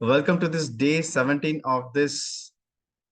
Welcome to this day 17 of this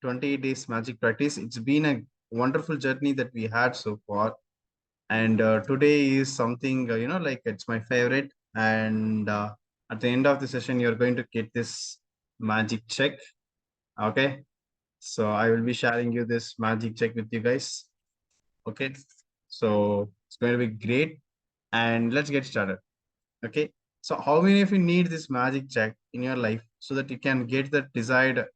28 days magic practice. It's been a wonderful journey that we had so far. And today is something, like it's my favorite. And at the end of the session, you're going to get this magic check. Okay. So I will be sharing you this magic check with you guys. Okay. So it's going to be great. And let's get started. Okay. So how many of you need this magic check in your life so that you can get the desired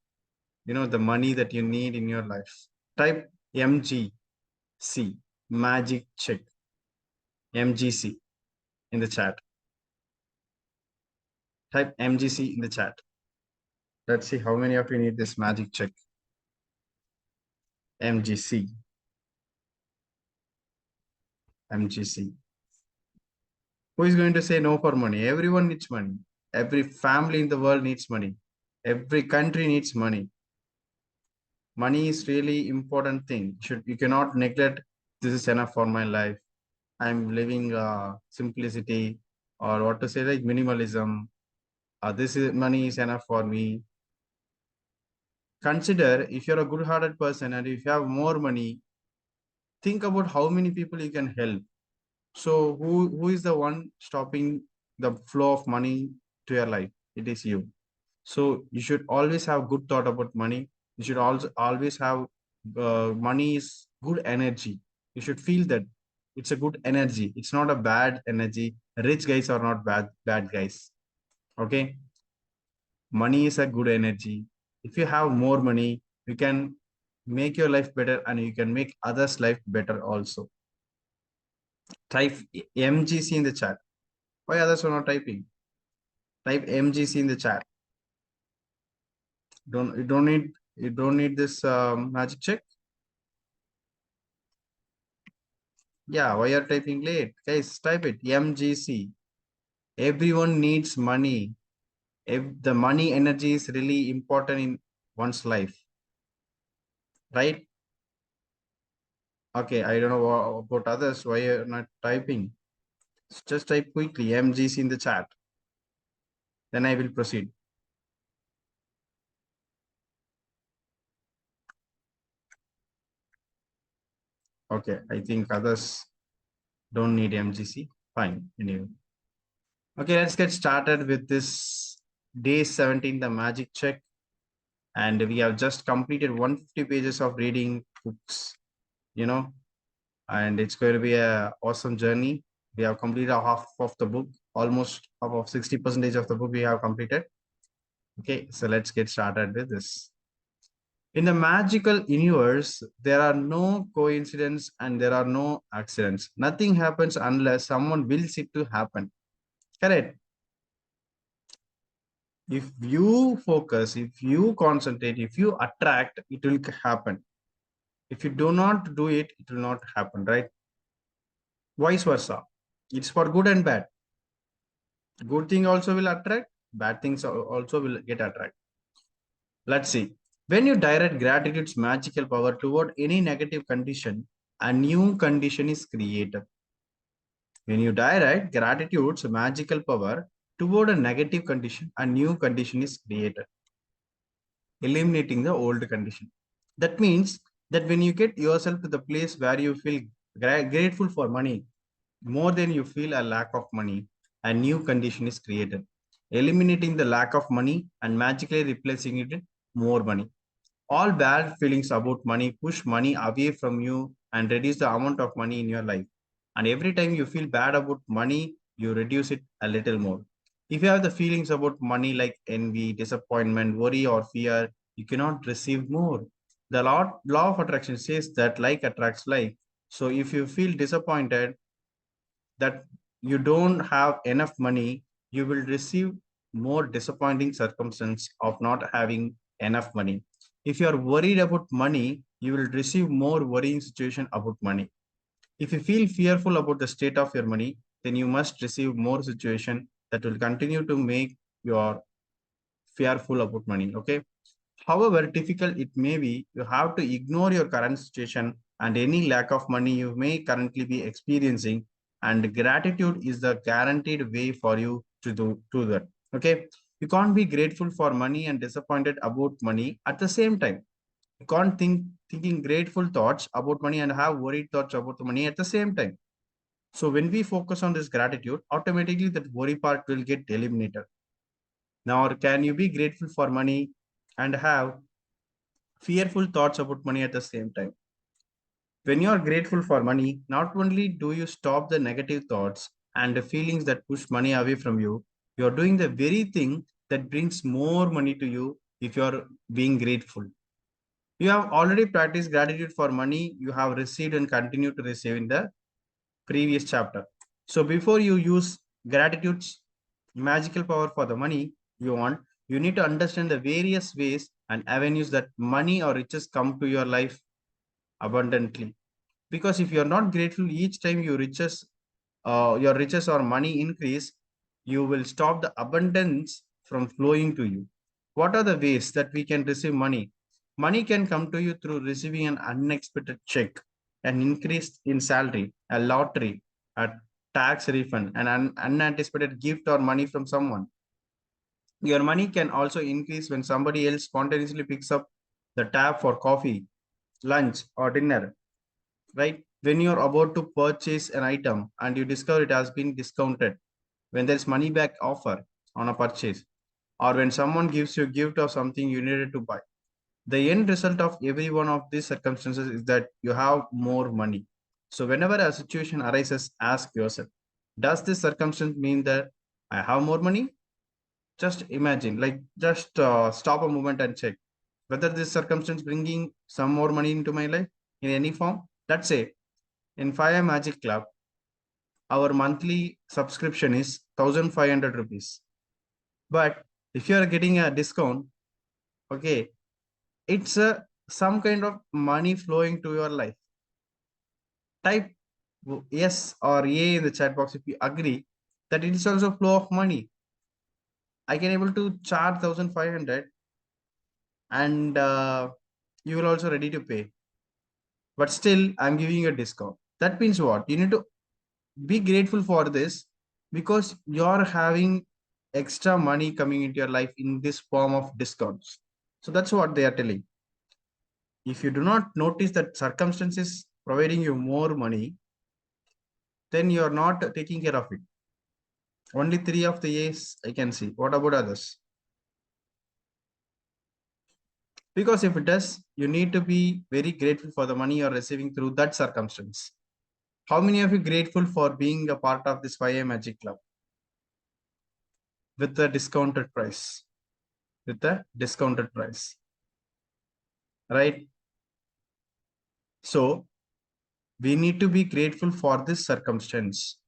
the money that you need in your life? Type MGC, magic check, MGC in the chat. Type MGC in the chat. Let's see how many of you need this magic check. MGC, MGC. Who is going to say no for money? Everyone needs money. Every family in the world needs money. Every country needs money. Money is really important thing. You cannot neglect. This is enough for my life. I'm living simplicity, or what to say, like minimalism. This is money is enough for me. Consider if you're a good-hearted person and if you have more money, think about how many people you can help. So who is the one stopping the flow of money to your life? It is you. So you should always have good thought about money. You should also always have money is good energy. You should feel that it's a good energy. It's not a bad energy. Rich guys are not bad guys. Okay. Money is a good energy. If you have more money, you can make your life better and you can make others' life better also. Type MGC in the chat. Why others are not typing? Type MGC in the chat. You don't need this magic check. Yeah, why are typing late? Guys, type it. MGC. Everyone needs money. If the money energy is really important in one's life, right? Okay, I don't know about others. Why you're not typing? Just type quickly MGC in the chat. Then I will proceed. Okay, I think others don't need MGC. Fine, anyway. Okay, let's get started with this day 17, the magic check. And we have just completed 150 pages of reading books, and it's going to be a awesome journey. We have completed half of the book, almost half of 60% of the book we have completed. Okay, so let's get started with this. In the magical universe, there are no coincidences and there are no accidents. Nothing happens unless someone wills it to happen. Correct. If you focus, if you concentrate, if you attract, it will happen. If you do not do it, it will not happen, right? Vice versa. It's for good and bad. Good thing also will attract, bad things also will get attracted. Let's see. When you direct gratitude's magical power toward any negative condition, a new condition is created. When you direct gratitude's magical power toward a negative condition, a new condition is created, eliminating the old condition. That means that when you get yourself to the place where you feel grateful for money, more than you feel a lack of money, a new condition is created, eliminating the lack of money and magically replacing it with more money. All bad feelings about money push money away from you and reduce the amount of money in your life. And every time you feel bad about money, you reduce it a little more. If you have the feelings about money like envy, disappointment, worry, or fear, you cannot receive more. The law of attraction says that like attracts like. So if you feel disappointed that you don't have enough money, you will receive more disappointing circumstance of not having enough money. If you are worried about money, you will receive more worrying situation about money. If you feel fearful about the state of your money, then you must receive more situation that will continue to make your fearful about money. Okay. However difficult it may be, you have to ignore your current situation and any lack of money you may currently be experiencing. And gratitude is the guaranteed way for you to do that. Okay. You can't be grateful for money and disappointed about money at the same time. You can't thinking grateful thoughts about money and have worried thoughts about the money at the same time. So when we focus on this gratitude, automatically that worry part will get eliminated. Now, can you be grateful for money and have fearful thoughts about money at the same time? When you are grateful for money, not only do you stop the negative thoughts and the feelings that push money away from you, you are doing the very thing that brings more money to you if you are being grateful. You have already practiced gratitude for money you have received and continue to receive in the previous chapter. So before you use gratitude's magical power for the money you want, you need to understand the various ways and avenues that money or riches come to your life abundantly. Because if you're not grateful each time your riches or money increase, you will stop the abundance from flowing to you. What are the ways that we can receive money? Money can come to you through receiving an unexpected check, an increase in salary, a lottery, a tax refund, an unanticipated gift or money from someone. Your money can also increase when somebody else spontaneously picks up the tab for coffee, lunch, or dinner, right? When you're about to purchase an item and you discover it has been discounted, when there's money back offer on a purchase, or when someone gives you a gift of something you needed to buy. The end result of every one of these circumstances is that you have more money. So whenever a situation arises, ask yourself, does this circumstance mean that I have more money? Just imagine, like just stop a moment and check whether this circumstance bringing some more money into my life in any form. Let's say in Fire Magic Club, our monthly subscription is 1,500 rupees. But if you are getting a discount, okay, it's a some kind of money flowing to your life. Type yes or a in the chat box if you agree that it is also flow of money. I can able to charge 1,500 and you will also ready to pay. But still, I'm giving you a discount. That means what? You need to be grateful for this because you're having extra money coming into your life in this form of discounts. So that's what they are telling. If you do not notice that circumstances providing you more money, then you're not taking care of it. Only 3 of the A's I can see. What about others? Because if it does, you need to be very grateful for the money you're receiving through that circumstance. How many of you grateful for being a part of this 5A Magic Club with the discounted price? With the discounted price, right? So we need to be grateful for this circumstance.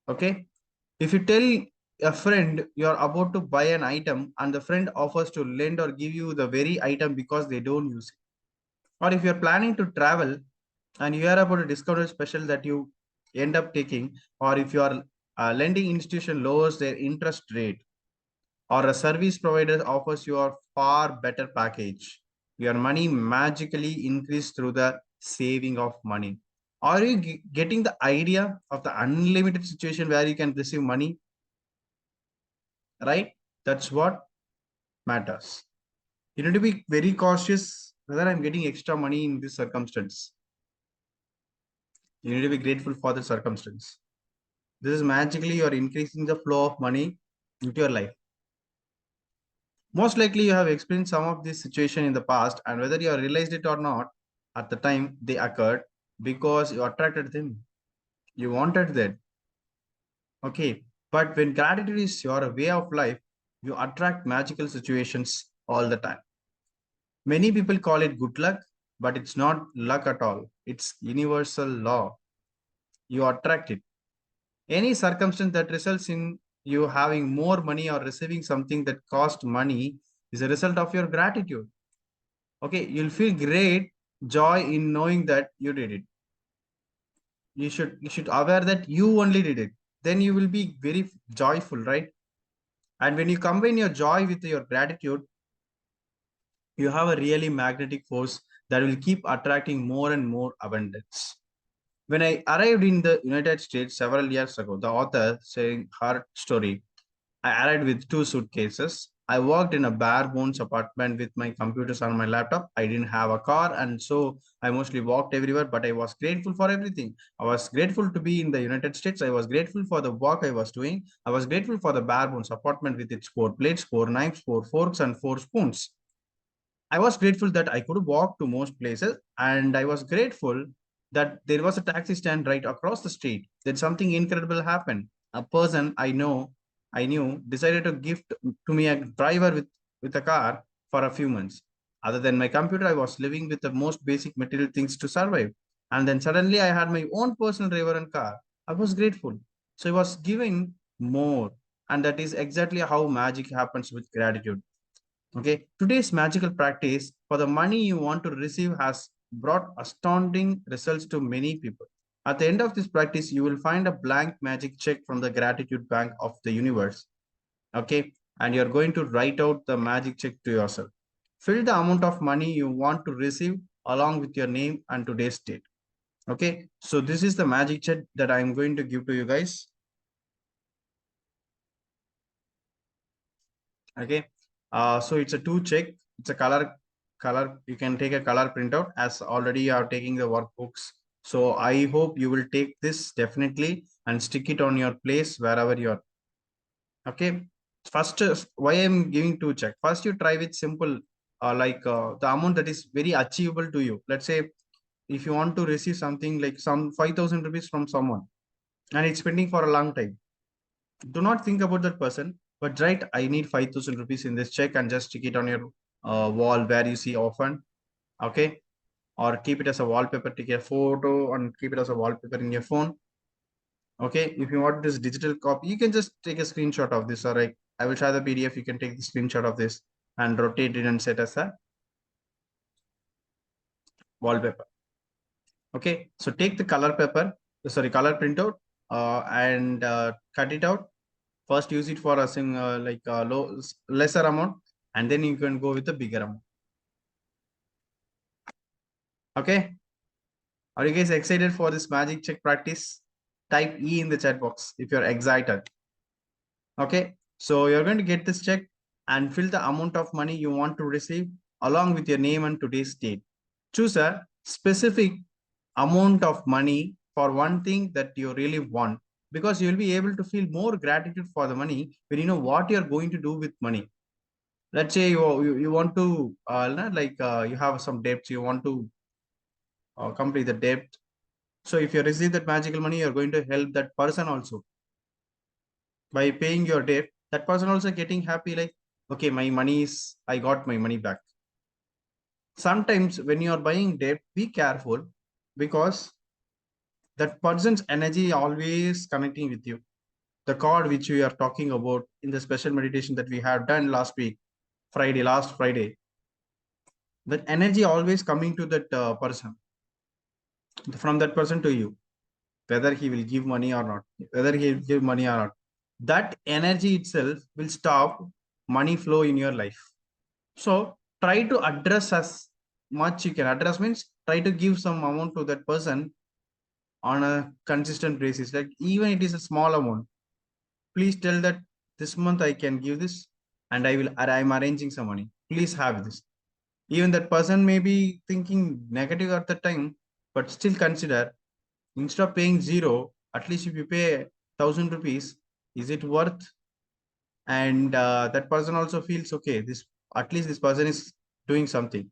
Okay. If you tell a friend you're about to buy an item and the friend offers to lend or give you the very item because they don't use it. Or if you're planning to travel and you hear about a discounted special that you end up taking, or if your lending institution lowers their interest rate, or a service provider offers you a far better package, your money magically increase through the saving of money. Are you getting the idea of the unlimited situation where you can receive money? Right? That's what matters. You need to be very cautious whether I'm getting extra money in this circumstance. You need to be grateful for the circumstance. This is magically you're increasing the flow of money into your life. Most likely you have experienced some of this situation in the past, and whether you have realized it or not, at the time they occurred because you attracted them. You wanted that. Okay. But when gratitude is your way of life, you attract magical situations all the time. Many people call it good luck, but it's not luck at all. It's universal law. You attract it. Any circumstance that results in you having more money or receiving something that cost money is a result of your gratitude. Okay, you'll feel great joy in knowing that you did it. You should aware that you only did it. Then you will be very joyful, right? And when you combine your joy with your gratitude, you have a really magnetic force that will keep attracting more and more abundance. When I arrived in the United States several years ago, the author saying her story, I arrived with 2 suitcases. I worked in a bare bones apartment with my computers on my laptop. I didn't have a car, and so I mostly walked everywhere, but I was grateful for everything. I was grateful to be in the United States. I was grateful for the work I was doing. I was grateful for the bare bones apartment with its 4 plates, 4 knives, 4 forks, and 4 spoons. I was grateful that I could walk to most places, and I was grateful that there was a taxi stand right across the street. Then something incredible happened. A person I knew, decided to gift to me a driver with a car for a few months. Other than my computer, I was living with the most basic material things to survive. And then suddenly I had my own personal driver and car. I was grateful. So I was giving more. And that is exactly how magic happens with gratitude. Okay, today's magical practice for the money you want to receive has brought astounding results to many people. At the end of this practice, you will find a blank magic check from the gratitude bank of the universe. Okay, and you're going to write out the magic check to yourself. Fill the amount of money you want to receive along with your name and today's date. Okay, so this is the magic check that I'm going to give to you guys. Okay, so it's a two check. It's a color. You can take a color printout as already you are taking the workbooks. So I hope you will take this definitely and stick it on your place wherever you are. Okay, first, why I'm giving two check. First, you try with simple, the amount that is very achievable to you. Let's say if you want to receive something like some 5,000 rupees from someone and it's pending for a long time, do not think about that person, but write, I need 5,000 rupees in this check and just stick it on your wall where you see often. Okay. Or keep it as a wallpaper, take a photo and keep it as a wallpaper in your phone. Okay. If you want this digital copy, you can just take a screenshot of this, or like I will share the PDF. You can take the screenshot of this and rotate it and set as a wallpaper. Okay. So take the color printout and cut it out. First use it for a lesser amount, and then you can go with the bigger amount. Okay, are you guys excited for this magic check practice? Type E in the chat box if you're excited. Okay, so you're going to get this check and fill the amount of money you want to receive along with your name and today's date. Choose a specific amount of money for one thing that you really want, because you'll be able to feel more gratitude for the money when you know what you're going to do with money. Let's say you want to you have some debts, you want to complete the debt. So if you receive that magical money, you're going to help that person also by paying your debt. That person also getting happy, like, okay, my money is, I got my money back. Sometimes when you are buying debt, be careful, because that person's energy always connecting with you. The card which we are talking about in the special meditation that we have done last Friday, that energy always coming to that person, from that person to you, whether he will give money or not, whether he will give money or not. That energy itself will stop money flow in your life. So try to address as much you can. Address means try to give some amount to that person on a consistent basis. Like even it is a small amount, please tell that this month I can give this, and I'm arranging some money. Please have this. Even that person may be thinking negative at the time, but still consider, instead of paying zero, at least if you pay 1,000 rupees, is it worth? And that person also feels okay. This, at least this person is doing something.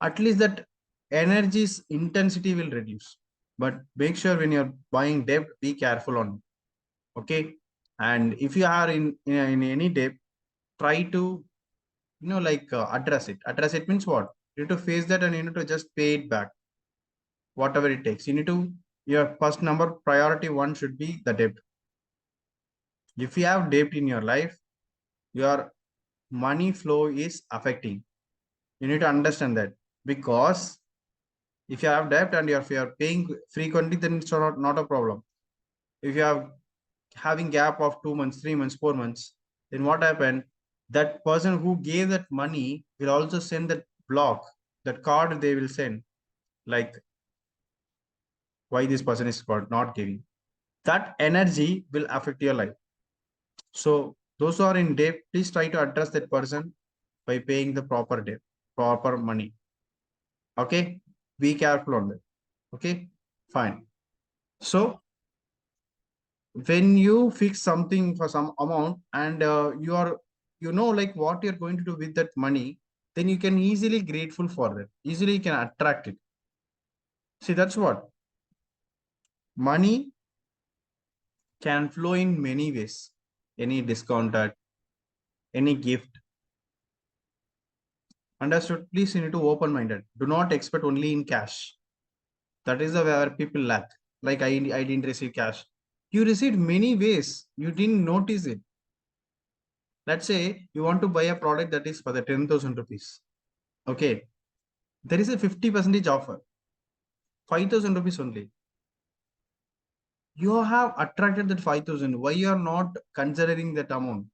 At least that energy's intensity will reduce. But make sure when you're buying debt, be careful on it. Okay. And if you are in any debt, try to address it. Address it means what? You need to face that and you need to just pay it back, whatever it takes. You need to, your first number priority one should be the debt. If you have debt in your life, your money flow is affecting. You need to understand that, because if you have debt and if you are paying frequently, then it's not a problem. If you have having gap of 2 months, 3 months, 4 months, then what happened? That person who gave that money will also send that block, that card they will send, like why this person is not giving. That energy will affect your life. So those who are in debt, please try to address that person by paying the proper debt, proper money. Okay, be careful on that. Okay, fine. So when you fix something for some amount and you are, you know, like what you're going to do with that money, then you can easily grateful for that. Easily you can attract it. See, that's what money can flow in many ways. Any discounted, any gift. Understood? Please, you need to open minded. Do not expect only in cash. That is the where people lack. Like I didn't receive cash. You received many ways. You didn't notice it. Let's say you want to buy a product that is for the 10,000 rupees. Okay. There is a 50% offer. 5,000 rupees only. You have attracted that 5,000. Why you are not considering that amount?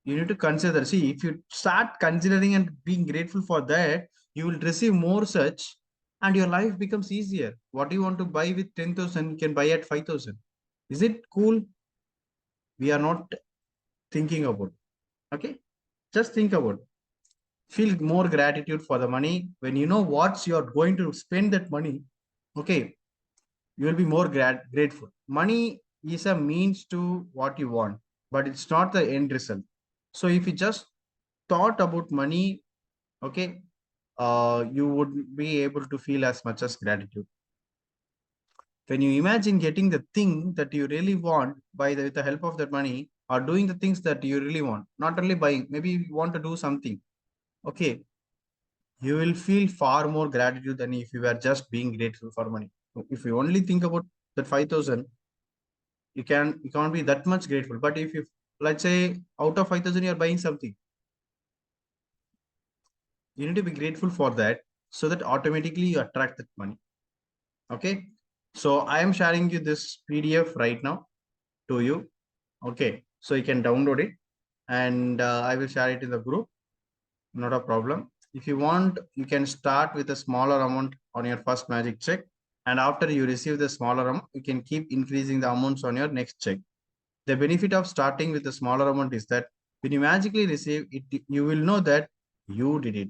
You need to consider. See, if you start considering and being grateful for that, you will receive more such and your life becomes easier. What you want to buy with 10,000, you can buy at 5,000. Is it cool? We are not thinking about. Okay. Just think about. Feel more gratitude for the money. When you know what you're going to spend that money, okay, you will be more grateful. Money is a means to what you want, but it's not the end result. So if you just thought about money, okay, you would be able to feel as much as gratitude. When you imagine getting the thing that you really want by with the help of that money, or doing the things that you really want, not only buying, maybe you want to do something, okay, you will feel far more gratitude than if you were just being grateful for money. If you only think about that 5,000, you can't be that much grateful. But if you, let's say, out of 5,000 you're buying something, you need to be grateful for that, so that automatically you attract that money. Okay, so I am sharing you this PDF right now to you. Okay, so you can download it, and I will share it in the group. Not a problem. If you want, you can start with a smaller amount on your first magic check, and after you receive the smaller amount, you can keep increasing the amounts on your next check. The benefit of starting with a smaller amount is that when you magically receive it, you will know that you did it.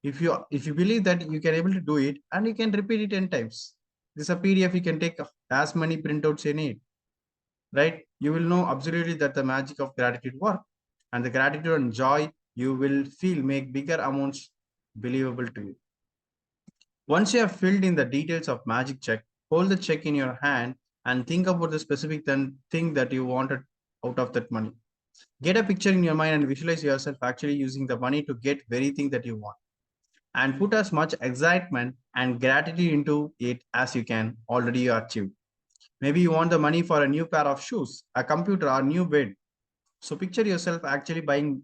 If you believe that you can able to do it, and you can repeat it 10 times. This is a PDF, you can take as many printouts you need, right? You will know absolutely that the magic of gratitude work, and the gratitude and joy you will feel make bigger amounts believable to you. Once you have filled in the details of magic check, hold the check in your hand and think about the specific thing that you wanted out of that money. Get a picture in your mind and visualize yourself actually using the money to get very thing that you want, and put as much excitement and gratitude into it as you can already achieve. Maybe you want the money for a new pair of shoes, a computer, or a new bed. So picture yourself actually buying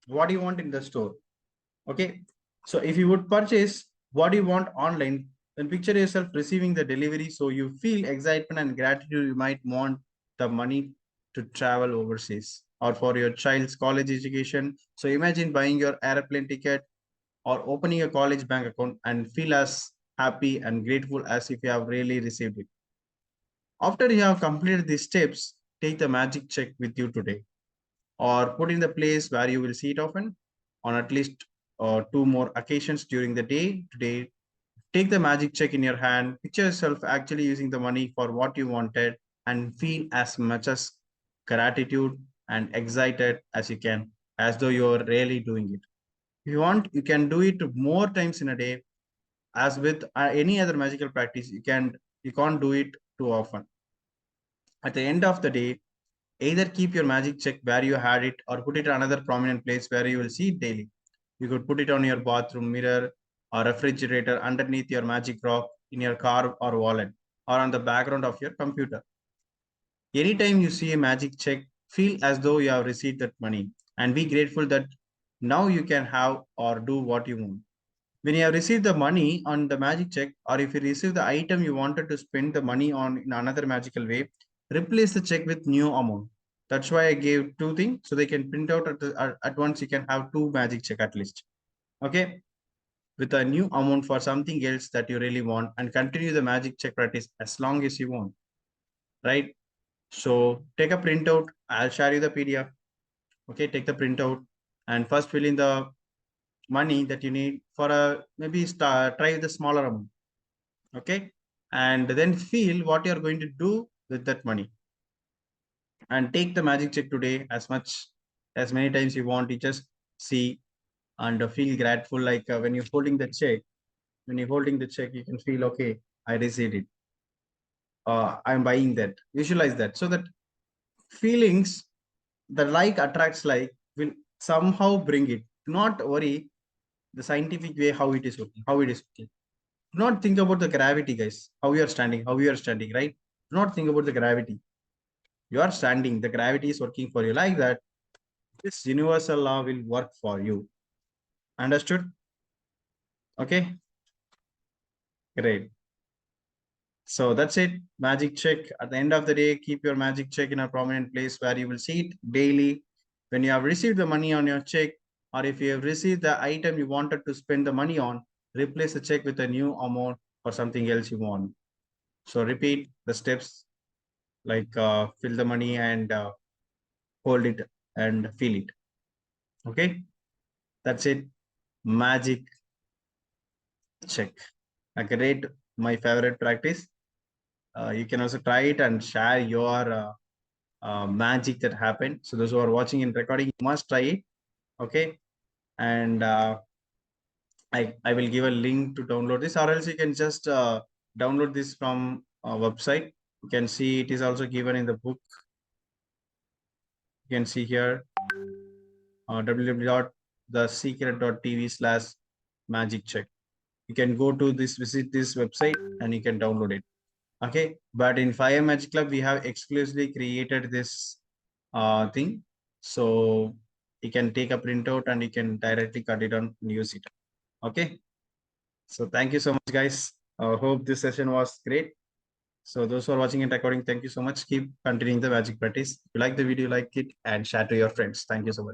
what you want in the store. Okay. So if you would purchase what you want online, then picture yourself receiving the delivery. So you feel excitement and gratitude. You might want the money to travel overseas or for your child's college education. So imagine buying your airplane ticket or opening a college bank account and feel as happy and grateful as if you have really received it. After you have completed these steps, take the magic check with you today or put in the place where you will see it often on at least two more occasions during the day. Today, take the magic check in your hand, picture yourself actually using the money for what you wanted, and feel as much as gratitude and excited as you can, as though you're really doing it. If you want, you can do it more times in a day. As with any other magical practice, you can't do it too often. At the end of the day, either keep your magic check where you had it or put it another prominent place where you will see it daily. You could put it on your bathroom mirror or refrigerator, underneath your magic rock, in your car or wallet, or on the background of your computer. Anytime you see a magic check, feel as though you have received that money and be grateful that now you can have or do what you want. When you have received the money on the magic check, or if you receive the item you wanted to spend the money on in another magical way, replace the check with new amount. That's why I gave two things, so they can print out at once. You can have two magic check at least. Okay, with a new amount for something else that you really want, and continue the magic check practice as long as you want. Right. So take a printout. I'll share you the PDF. Okay, take the printout and first fill in the money that you need for a maybe start, try the smaller amount. Okay, and then feel what you're going to do with that money. And take the magic check today as many times you want. You just see and feel grateful, like when you're holding the check. When you're holding the check, you can feel, okay, I received it. I'm buying that. Visualize that. So that feelings, the like attracts like, will somehow bring it. Do not worry the scientific way how it is working, how it is working. Do not think about the gravity, guys. How you are standing, right? Do not think about the gravity. You are standing. The gravity is working for you. Like that, this universal law will work for you. Understood? Okay, great. So that's it. Magic check. At the end of the day, keep your magic check in a prominent place where you will see it daily. When you have received the money on your check, or if you have received the item you wanted to spend the money on, replace the check with a new amount or something else you want. So repeat the steps, like fill the money and hold it and feel it. Okay, that's it. Magic check. A great, my favorite practice. You can also try it and share your magic that happened. So those who are watching in recording, you must try it. Okay, and I will give a link to download this, or else you can just download this from a website. You can see it is also given in the book. You can see here www.thesecret.tv/magic check. You can go to this, visit this website, and you can download it. Okay, but in Fire Magic Club, we have exclusively created this thing. So you can take a printout and you can directly cut it on and use it. Okay. So thank you so much, guys. Hope this session was great. So those who are watching and recording, thank you so much. Keep continuing the magic practice. If you like the video, like it and share to your friends. Thank you so much.